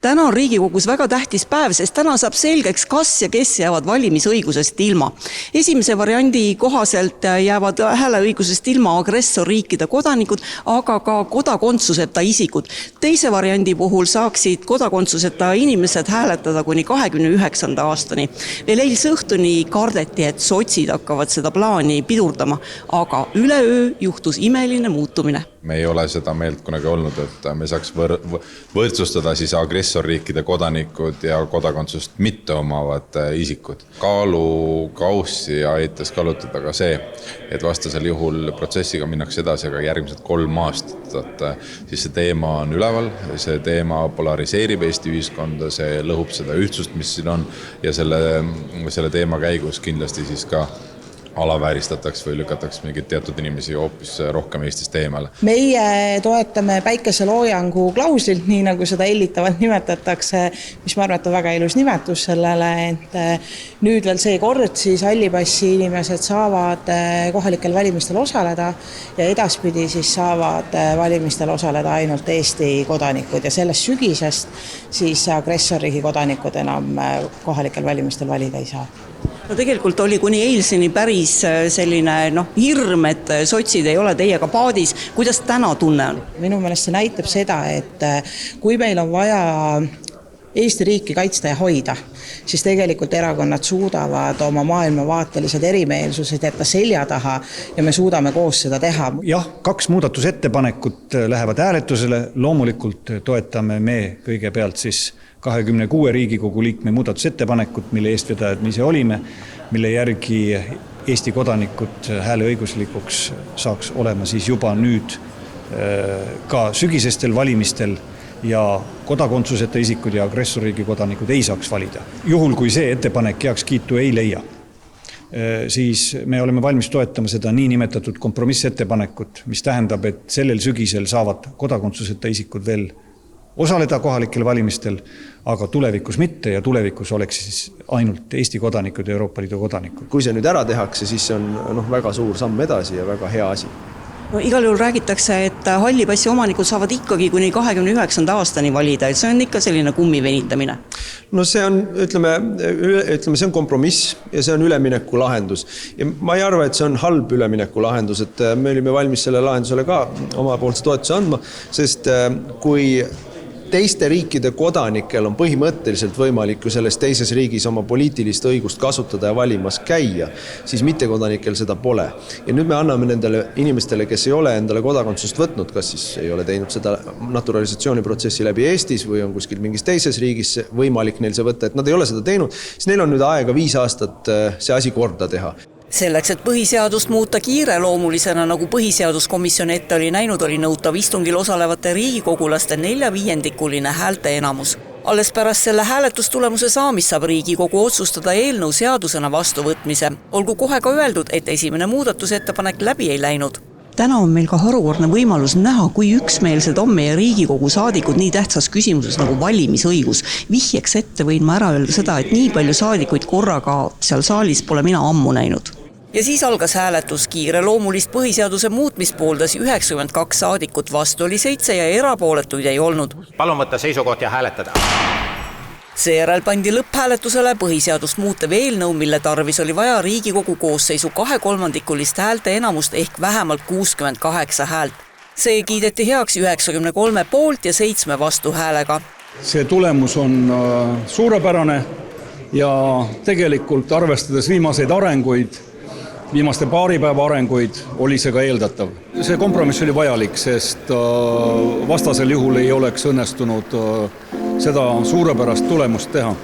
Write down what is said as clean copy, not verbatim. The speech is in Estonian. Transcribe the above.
Täna on Riigikogus väga tähtis päev, sest täna saab selgeks, kas ja kes jäävad valimisõigusest ilma. Esimese variandi kohaselt jäävad hääleõigusest ilma agressorriikide kodanikud, aga ka kodakondsuseta isikud. Teise variandi puhul saaksid kodakondsuseta inimesed hääletada kuni 29. aastani. Veel eilse õhtuni kardeti, et sotsid hakkavad seda plaani pidurdama, aga üleöö juhtus imeline muutumine. Me ei ole seda meelt kunagi olnud, et me saaks võrdsustada siis agressorriikide kodanikud ja kodakondsust mitte omavad isikud. Kaalukaussi aitas kaalutada ka see, et vastasel juhul protsessiga minnakse edasi, aga järgmised 3 aastat, siis see teema on üleval, see teema polariseerib Eesti ühiskonda, see lõhub seda ühtsust, mis siin on ja selle teema käigus kindlasti siis ka alavääristataks või lükatakse mingid teatud inimesi hoopis rohkem Eestist eemale. Meie toetame päikeseloojangu klauslilt, nii nagu seda hellitavalt nimetatakse, mis ma arvan, et on väga ilus nimetus sellele, et nüüd veel see kord siis hallipassi inimesed saavad kohalikel valimistel osaleda ja edaspidi siis saavad valimistel osaleda ainult Eesti kodanikud ja sellest sügisest siis agressorriigi kodanikud enam kohalikel valimistel valida ei saa. No tegelikult oli kuni eilseni päris selline hirm, et sotsid ei ole teiega paadis. Kuidas täna tunne on? Minu meelest see näitab seda, et kui meil on vaja Eesti riiki kaitsta ja hoida, siis tegelikult erakonnad suudavad oma maailmavaatelised erimeelsused jätta selja taha ja me suudame koos seda teha. Jah, 2 muudatusettepanekut lähevad hääletusele. Loomulikult toetame me kõigepealt siis 26 Riigikogu liikme muudatusettepanekut, mille eestvedajad me ise olime, mille järgi Eesti kodanikud hääleõiguslikuks saaks olema siis juba nüüd ka sügisestel valimistel ja kodakondsuseta isikud ja agressorriigi kodanikud ei saaks valida. Juhul, kui see ettepanek heakskiitu ei leia, siis me oleme valmis toetama seda niinimetatud kompromissettepanekut, mis tähendab, et sellel sügisel saavad kodakondsuseta isikud veel osaleda kohalikel valimistel, aga tulevikus mitte ja tulevikus oleks siis ainult Eesti kodanikud ja Euroopa Liidu kodanikud. Kui see nüüd ära tehakse, siis see on väga suur samm edasi ja väga hea asi. No, igal juhul räägitakse, et hallipassi omanikud saavad ikkagi kuni 29. aastani valida, et see on ikka selline kummi venitamine. No see on, ütleme, see on kompromiss ja see on ülemineku lahendus. Ja ma ei arva, et see on halb ülemineku lahendus, et me olime valmis selle lahendusele ka omapoolse toetuse andma, sest kui teiste riikide kodanikel on põhimõtteliselt võimalik ju selles teises riigis oma poliitilist õigust kasutada ja valimas käia, siis mittekodanikel seda pole. Ja nüüd me anname nendele inimestele, kes ei ole endale kodakondsust võtnud, kas siis ei ole teinud seda naturalisatsiooniprotsessi läbi Eestis või on kuskil mingis teises riigis võimalik neil see võtta, et nad ei ole seda teinud, siis neil on nüüd aega 5 aastat see asi korda teha. Selleks, et põhiseadust muuta kiireloomulisena, nagu põhiseaduskomisjon ette oli näinud, oli nõutav istungil osalevate riigikogulaste 4/5 häälte enamus. Alles pärast selle hääletustulemuse saamist saab Riigikogu otsustada eelnõu seadusena vastuvõtmise. Olgu kohe ka öeldud, et esimene muudatusettepanek läbi ei läinud. Täna on meil ka harukordne võimalus näha, kui üksmeelsed on meie Riigikogu saadikud nii tähtsas küsimuses nagu valimisõigus. Vihjeks ette võin ma ära öelda seda, et nii palju saadikuid korraga seal saalis pole mina ammu näinud. Ja siis algas hääletus. Kiireloomulist põhiseaduse muutmist pooldas 92 saadikut, vastu oli 7 ja erapooletuid ei olnud. Palun võtta seisukoht ja hääletada. Seejärel pandi lõpphääletusele põhiseadust muutev eelnõu, mille tarvis oli vaja Riigikogu koosseisu 2/3 häälte enamust ehk vähemalt 68 häält. See kiideti heaks 93 poolt ja 7 vastuhäälega. See tulemus on suurepärane ja tegelikult arvestades viimaseid arenguid, viimaste paari päeva arenguid, oli see ka eeldatav. See kompromiss oli vajalik, sest vastasel juhul ei oleks õnnestunud seda suurepärast tulemust teha.